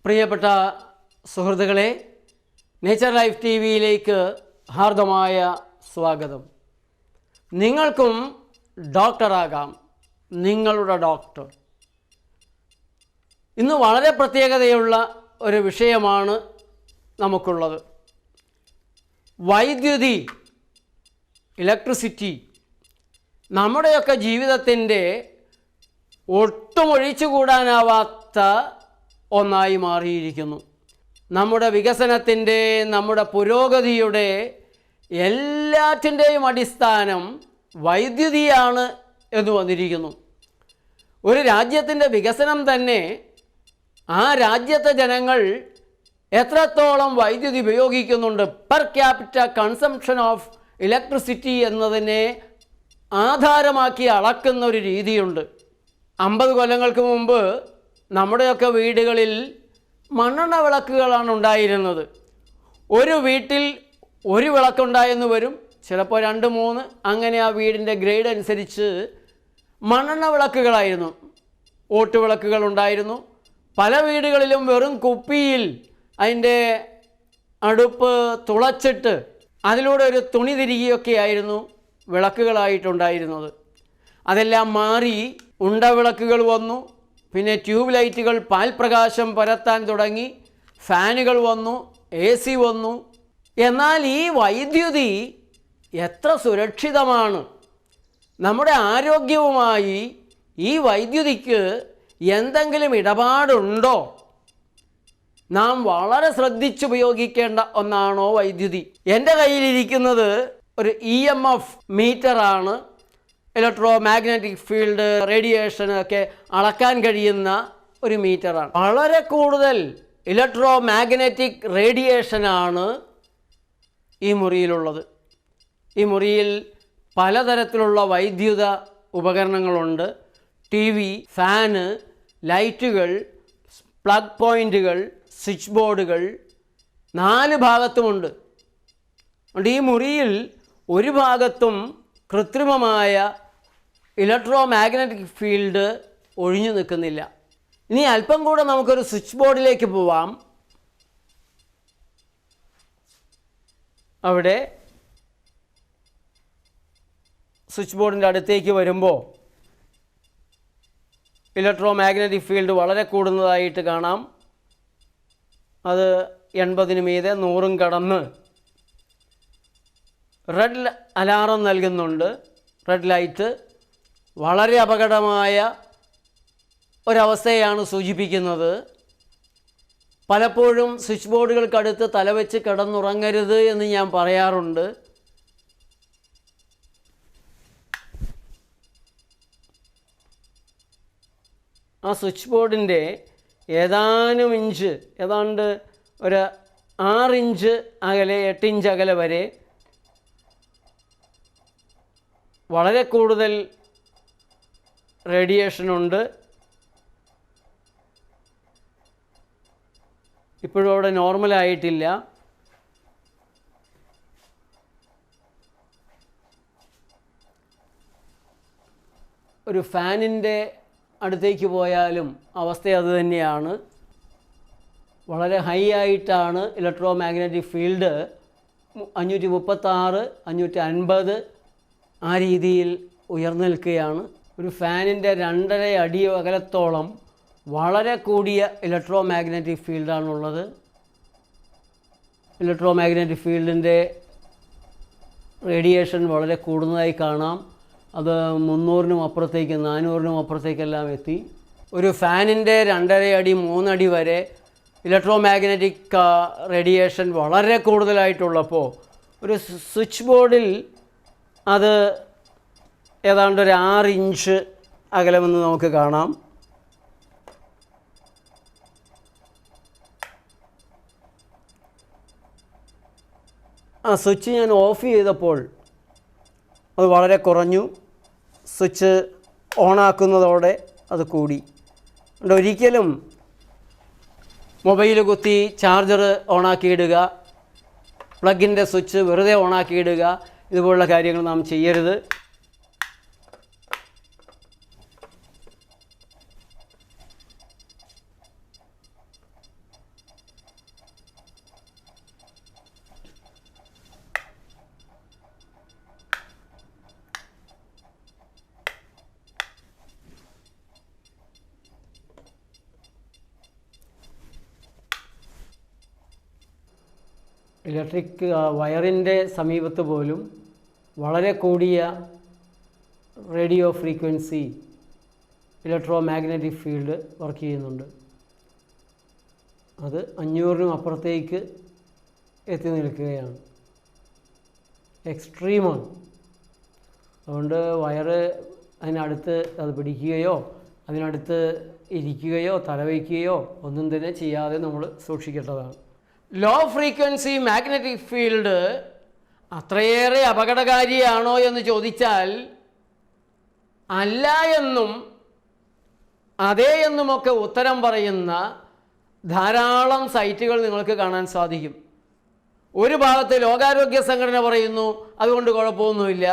പ്രിയപ്പെട്ട സുഹൃത്തുക്കളെ, nature life T വിയിലേക്ക് ഹാർദമായ സ്വാഗതം. നിങ്ങൾക്കും ഡോക്ടറാകാം, നിങ്ങളുടെ ഡോക്ടർ. ഇന്ന് വളരെ പ്രത്യേകതയുള്ള ഒരു വിഷയമാണ് നമുക്കുള്ളത്. വൈദ്യുതി, ഇലക്ട്രിസിറ്റി നമ്മുടെയൊക്കെ ജീവിതത്തിൻ്റെ ഒട്ടും ഒഴിച്ചുകൂടാനാവാത്ത ഒന്നായി മാറിയിരിക്കുന്നു. നമ്മുടെ വികസനത്തിൻ്റെ, നമ്മുടെ പുരോഗതിയുടെ എല്ലാറ്റിൻ്റെയും അടിസ്ഥാനം വൈദ്യുതിയാണ് എന്ന് വന്നിരിക്കുന്നു. ഒരു രാജ്യത്തിൻ്റെ വികസനം തന്നെ ആ രാജ്യത്തെ ജനങ്ങൾ എത്രത്തോളം വൈദ്യുതി ഉപയോഗിക്കുന്നുണ്ട്, per capita consumption of electricity എന്നതിനെ ആധാരമാക്കി അളക്കുന്ന ഒരു രീതിയുണ്ട്. 50 കൊല്ലങ്ങൾക്ക് മുമ്പ് നമ്മുടെയൊക്കെ വീടുകളിൽ മണ്ണെണ്ണ വിളക്കുകളാണ് ഉണ്ടായിരുന്നത്. ഒരു വീട്ടിൽ ഒരു വിളക്കുണ്ടായെന്ന് വരും, ചിലപ്പോൾ 2-3, അങ്ങനെ ആ വീടിൻ്റെ ഗ്രേഡ് അനുസരിച്ച് മണ്ണെണ്ണ വിളക്കുകളായിരുന്നു. ഓട്ടുവിളക്കുകൾ ഉണ്ടായിരുന്നു. പല വീടുകളിലും വെറും കുപ്പിയിൽ അതിൻ്റെ അടുപ്പ് തുളച്ചിട്ട് അതിലൂടെ ഒരു തുണി തിരികെയൊക്കെ ആയിരുന്നു വിളക്കുകളായിട്ടുണ്ടായിരുന്നത്. അതെല്ലാം മാറി ഉണ്ടവിളക്കുകൾ വന്നു. പിന്നെ ട്യൂബ് ലൈറ്റുകൾ പാൽപ്രകാശം പരത്താൻ തുടങ്ങി, ഫാനുകൾ വന്നു, AC വന്നു. എന്നാൽ ഈ വൈദ്യുതി എത്ര സുരക്ഷിതമാണ്? നമ്മുടെ ആരോഗ്യവുമായി ഈ വൈദ്യുതിക്ക് എന്തെങ്കിലും ഇടപാടുണ്ടോ? നാം വളരെ ശ്രദ്ധിച്ചുപയോഗിക്കേണ്ട ഒന്നാണോ വൈദ്യുതി? എൻ്റെ കയ്യിലിരിക്കുന്നത് ഒരു EMF മീറ്ററാണ്. ഇലക്ട്രോ മാഗ്നറ്റിക് ഫീൽഡ്, റേഡിയേഷൻ ഒക്കെ അളക്കാൻ കഴിയുന്ന ഒരു മീറ്ററാണ്. വളരെ കൂടുതൽ ഇലക്ട്രോ മാഗ്നറ്റിക് റേഡിയേഷനാണ് ഈ മുറിയിലുള്ളത്. ഈ മുറിയിൽ പലതരത്തിലുള്ള വൈദ്യുത ഉപകരണങ്ങളുണ്ട്. TV, ഫാന്, ലൈറ്റുകൾ, പ്ലഗ് പോയിൻറ്റുകൾ, സ്വിച്ച് ബോർഡുകൾ 4 ഭാഗത്തുമുണ്ട്. അതുകൊണ്ട് ഈ മുറിയിൽ ഒരു ഭാഗത്തും കൃത്രിമമായ ഇലക്ട്രോ മാഗ്നറ്റിക് ഫീൽഡ് ഒഴിഞ്ഞു നിൽക്കുന്നില്ല. ഇനി അല്പം കൂടെ നമുക്കൊരു സ്വിച്ച് ബോർഡിലേക്ക് പോവാം. അവിടെ സ്വിച്ച് ബോർഡിൻ്റെ അടുത്തേക്ക് വരുമ്പോൾ ഇലക്ട്രോ മാഗ്നറ്റിക് ഫീൽഡ് വളരെ കൂടുന്നതായിട്ട് കാണാം. അത് 80-ന് മീതെ 100-ഉം കടന്ന് റെഡ് അലാറം നൽകുന്നുണ്ട്. റെഡ് ലൈറ്റ് വളരെ അപകടമായ ഒരവസ്ഥയാണ് സൂചിപ്പിക്കുന്നത്. പലപ്പോഴും സ്വിച്ച് ബോർഡുകൾക്കടുത്ത് തലവെച്ച് കിടന്നുറങ്ങരുത് എന്ന് ഞാൻ പറയാറുണ്ട്. ആ സ്വിച്ച് ബോർഡിൻ്റെ ഏതാനും ഇഞ്ച്, ഏതാണ്ട് ഒരു 6 ഇഞ്ച് അകലെ, 8 ഇഞ്ച് അകലെ വരെ വളരെ കൂടുതൽ റേഡിയേഷനുണ്ട്. ഇപ്പോഴും അവിടെ നോർമലായിട്ടില്ല. ഒരു ഫാനിൻ്റെ അടുത്തേക്ക് പോയാലും അവസ്ഥ അതുതന്നെയാണ്. വളരെ ഹൈ ആയിട്ടാണ് ഇലക്ട്രോ മാഗ്നറ്റിക് ഫീൽഡ്. 536, 550 ആ രീതിയിൽ ഉയർന്നു നിൽക്കുകയാണ്. ഒരു ഫാനിൻ്റെ 2.5 അടി അകലത്തോളം വളരെ കൂടിയ ഇലക്ട്രോ മാഗ്നറ്റിക് ഫീൽഡാണുള്ളത്. ഇലക്ട്രോ മാഗ്നറ്റിക് ഫീൽഡിൻ്റെ റേഡിയേഷൻ വളരെ കൂടുന്നതായി കാണാം. അത് 300-നും അപ്പുറത്തേക്ക്, 400-നും അപ്പുറത്തേക്കെല്ലാം എത്തി. ഒരു ഫാനിൻ്റെ 2.5 അടി, 3 അടി വരെ ഇലക്ട്രോ മാഗ്നറ്റിക് റേഡിയേഷൻ വളരെ കൂടുതലായിട്ടുള്ളപ്പോൾ ഒരു സ്വിച്ച് ബോർഡിൽ അത് ഏതാണ്ട് ഒരു 6 ഇഞ്ച് അകലമെന്ന് നമുക്ക് കാണാം. ആ സ്വിച്ച് ഞാൻ ഓഫ് ചെയ്തപ്പോൾ അത് വളരെ കുറഞ്ഞു. സ്വിച്ച് ഓണാക്കുന്നതോടെ അത് കൂടി. അതുകൊണ്ട് ഒരിക്കലും മൊബൈൽ കുത്തി ചാർജർ ഓണാക്കിയിടുക, പ്ലഗിൻ്റെ സ്വിച്ച് വെറുതെ ഓണാക്കിയിടുക, ഇതുപോലുള്ള കാര്യങ്ങൾ നാം ചെയ്യരുത്. ഇലക്ട്രിക് വയറിൻ്റെ സമീപത്ത് പോലും വളരെ കൂടിയ radio frequency electro magnetic field work ചെയ്യുന്നുണ്ട്. അത് 500-നും അപ്പുറത്തേക്ക് എത്തി നിൽക്കുകയാണ്. എക്സ്ട്രീമാണ്. അതുകൊണ്ട് വയറ് അതിനടുത്ത് അത് പിടിക്കുകയോ അതിനടുത്ത് ഇരിക്കുകയോ തലവയ്ക്കുകയോ ഒന്നും തന്നെ ചെയ്യാതെ നമ്മൾ സൂക്ഷിക്കേണ്ടതാണ്. ലോ ഫ്രീക്വൻസി മാഗ്നറ്റിക് ഫീൽഡ് അത്രയേറെ അപകടകാരിയാണോ എന്ന് ചോദിച്ചാൽ അല്ല എന്നും അതേ എന്നുമൊക്കെ ഉത്തരം പറയുന്ന ധാരാളം സൈറ്റുകൾ നിങ്ങൾക്ക് കാണാൻ സാധിക്കും. ഒരു ഭാഗത്ത് ലോകാരോഗ്യ സംഘടന പറയുന്നു അതുകൊണ്ട് കുഴപ്പമൊന്നുമില്ല.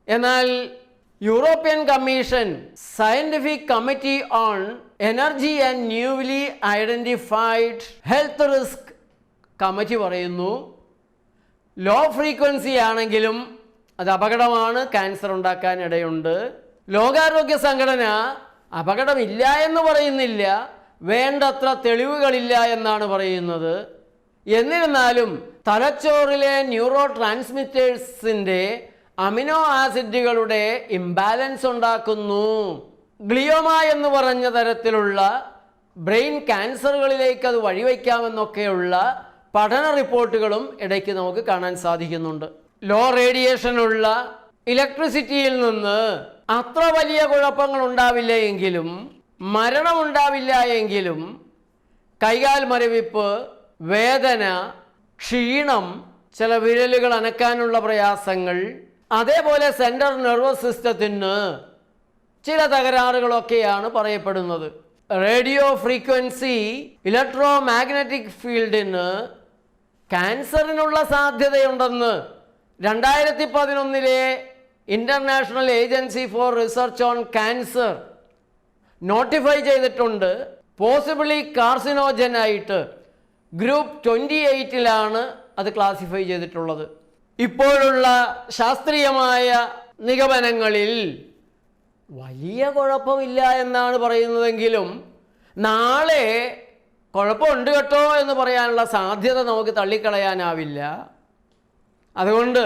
എന്നാൽ European commission scientific committee on energy and newly identified health risk committee പറയുന്നു ലോ ഫ്രീക്വൻസി ആണെങ്കിലും അത് അപകടമാണ്, ക്യാൻസർ ഉണ്ടാക്കാൻ ഇടയുണ്ട്. ലോകാരോഗ്യ സംഘടന അപകടമില്ല എന്ന് പറയുന്നില്ല, വേണ്ടത്ര തെളിവുകളില്ല എന്നാണ് പറയുന്നത്. എന്നിരുന്നാലും തലച്ചോറിലെ ന്യൂറോ ട്രാൻസ്മിറ്റേഴ്സിൻ്റെ അമിനോ ആസിഡുകളുടെ ഇംബാലൻസ് ഉണ്ടാക്കുന്നു. ഗ്ലിയോമ എന്ന് പറഞ്ഞ തരത്തിലുള്ള ബ്രെയിൻ ക്യാൻസറുകളിലേക്ക് അത് വഴിവെക്കാമെന്നൊക്കെയുള്ള പഠന റിപ്പോർട്ടുകളും ഇടയ്ക്ക് നമുക്ക് കാണാൻ സാധിക്കുന്നുണ്ട്. ലോ റേഡിയേഷനുള്ള ഇലക്ട്രിസിറ്റിയിൽ നിന്ന് അത്ര വലിയ കുഴപ്പങ്ങൾ ഉണ്ടാവില്ല എങ്കിലും മരണമുണ്ടാവില്ല എങ്കിലും കൈകാൽ മരവിപ്പ്, വേദന, ക്ഷീണം, ചില വിരലുകൾ അനക്കാനുള്ള പ്രയാസങ്ങൾ, അതേപോലെ സെൻട്രൽ നെർവസ് സിസ്റ്റത്തിന് ചില തകരാറുകളൊക്കെയാണ് പറയപ്പെടുന്നത്. റേഡിയോ ഫ്രീക്വൻസി ഇലക്ട്രോ മാഗ്നറ്റിക് ഫീൽഡിന് ക്യാൻസറിനുള്ള സാധ്യതയുണ്ടെന്ന് 2011 international agency for research on cancer notify ചെയ്തിട്ടുണ്ട്. പോസിബിളി കാർസിനോജനായിട്ട് ഗ്രൂപ്പ് 28 അത് ക്ലാസിഫൈ ചെയ്തിട്ടുള്ളത്. ഇപ്പോഴുള്ള ശാസ്ത്രീയമായ നിഗമനങ്ങളിൽ വലിയ കുഴപ്പമില്ല എന്നാണ് പറയുന്നതെങ്കിലും നാളെ കുഴപ്പമുണ്ട് കേട്ടോ എന്ന് പറയാനുള്ള സാധ്യത നമുക്ക് തള്ളിക്കളയാനാവില്ല. അതുകൊണ്ട്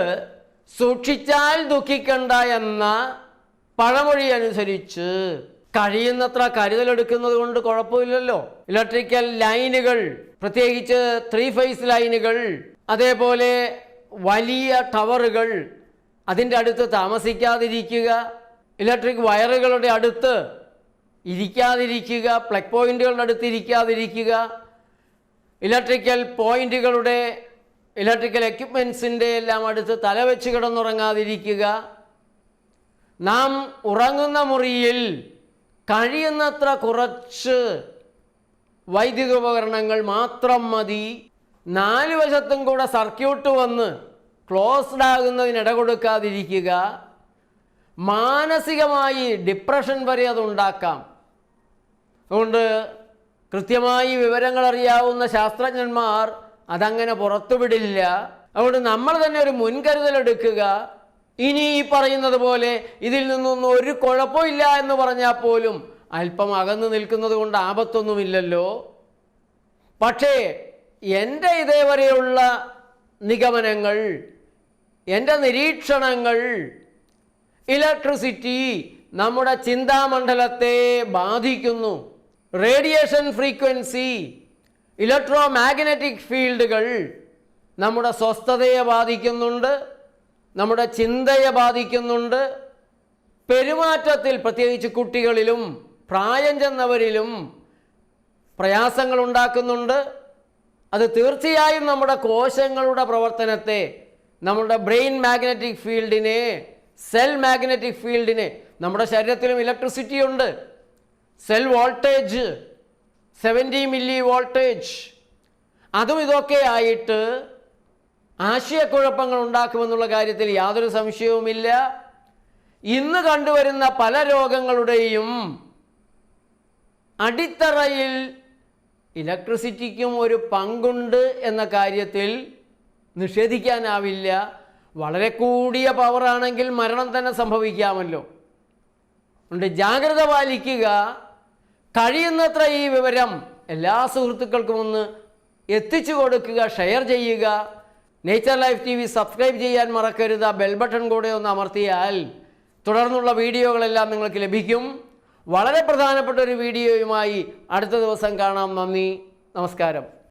സൂക്ഷിച്ചാൽ ദുഃഖിക്കണ്ട എന്ന പഴമൊഴി അനുസരിച്ച് കഴിയുന്നത്ര കരുതലെടുക്കുന്നത് കൊണ്ട് കുഴപ്പമില്ലല്ലോ. ഇലക്ട്രിക്കൽ ലൈനുകൾ, പ്രത്യേകിച്ച് 3 ഫേസ് ലൈനുകൾ, അതേപോലെ വലിയ ടവറുകൾ, അതിൻ്റെ അടുത്ത് താമസിക്കാതിരിക്കുക, ഇലക്ട്രിക് വയറുകളുടെ അടുത്ത് ഇരിക്കാതിരിക്കുക, പ്ലഗ് പോയിന്റുകളുടെ അടുത്ത് ഇരിക്കാതിരിക്കുക, ഇലക്ട്രിക്കൽ പോയിന്റുകളുടെ ഇലക്ട്രിക്കൽ എക്യുപ്മെൻസിൻ്റെ എല്ലാം അടുത്ത് തലവെച്ച് കിടന്നുറങ്ങാതിരിക്കുക. നാം ഉറങ്ങുന്ന മുറിയിൽ കഴിയുന്നത്ര കുറച്ച് വൈദ്യുത ഉപകരണങ്ങൾ മാത്രം മതി. 4 വശത്തും കൂടെ സർക്യൂട്ട് വന്ന് ക്ലോസ്ഡ് ആകുന്നതിനിട കൊടുക്കാതിരിക്കുക. മാനസികമായി ഡിപ്രഷൻ വരെ അതുണ്ടാക്കാം. അതുകൊണ്ട് കൃത്യമായി വിവരങ്ങൾ അറിയാവുന്ന ശാസ്ത്രജ്ഞന്മാർ അതങ്ങനെ പുറത്തുവിടില്ല. അതുകൊണ്ട് നമ്മൾ തന്നെ ഒരു മുൻകരുതലെടുക്കുക. ഇനി ഈ പറയുന്നത് പോലെ ഇതിൽ നിന്നൊന്നും ഒരു കുഴപ്പമില്ല എന്ന് പറഞ്ഞാൽ പോലും അല്പം അകന്നു നിൽക്കുന്നത് കൊണ്ട് ആപത്തൊന്നുമില്ലല്ലോ. പക്ഷേ എൻ്റെ ഇതേവരെയുള്ള നിഗമനങ്ങൾ, എൻ്റെ നിരീക്ഷണങ്ങൾ, ഇലക്ട്രിസിറ്റി നമ്മുടെ ചിന്താമണ്ഡലത്തെ ബാധിക്കുന്നു. റേഡിയേഷൻ ഫ്രീക്വൻസി, ഇലക്ട്രോ മാഗ്നറ്റിക് ഫീൽഡുകൾ നമ്മുടെ സ്വസ്ഥതയെ ബാധിക്കുന്നുണ്ട്, നമ്മുടെ ചിന്തയെ ബാധിക്കുന്നുണ്ട്. പെരുമാറ്റത്തിൽ, പ്രത്യേകിച്ച് കുട്ടികളിലും പ്രായം ചെന്നവരിലും പ്രയാസങ്ങൾ ഉണ്ടാക്കുന്നുണ്ട്. അത് തീർച്ചയായും നമ്മുടെ കോശങ്ങളുടെ പ്രവർത്തനത്തെ, നമ്മുടെ ബ്രെയിൻ മാഗ്നറ്റിക് ഫീൽഡിനെ, സെൽ മാഗ്നറ്റിക് ഫീൽഡിനെ, നമ്മുടെ ശരീരത്തിലും ഇലക്ട്രിസിറ്റി ഉണ്ട്. സെൽ വോൾട്ടേജ് 70 മില്ലി വോൾട്ടേജ്, അതും ഇതൊക്കെ ആയിട്ട് ആശയക്കുഴപ്പങ്ങൾ ഉണ്ടാക്കുമെന്നുള്ള കാര്യത്തിൽ യാതൊരു സംശയവുമില്ല. ഇന്ന് കണ്ടുവരുന്ന പല രോഗങ്ങളുടെയും അടിത്തറയിൽ ഇലക്ട്രിസിറ്റിക്കും ഒരു പങ്കുണ്ട് എന്ന കാര്യത്തിൽ നിഷേധിക്കാനാവില്ല. വളരെ കൂടിയ പവറാണെങ്കിൽ മരണം തന്നെ സംഭവിക്കാമല്ലോ. അതുകൊണ്ട് ജാഗ്രത പാലിക്കുക. കഴിയുന്നത്ര ഈ വിവരം എല്ലാ സുഹൃത്തുക്കൾക്കും ഒന്ന് എത്തിച്ചു കൊടുക്കുക, ഷെയർ ചെയ്യുക. നേച്ചർ ലൈഫ് TV സബ്സ്ക്രൈബ് ചെയ്യാൻ മറക്കരുത്. ബെൽ ബട്ടൺ കൂടെ ഒന്ന് അമർത്തിയാൽ തുടർന്നുള്ള വീഡിയോകളെല്ലാം നിങ്ങൾക്ക് ലഭിക്കും. വളരെ പ്രധാനപ്പെട്ട ഒരു വീഡിയോയുമായി അടുത്ത ദിവസം കാണാം. നന്ദി, നമസ്കാരം.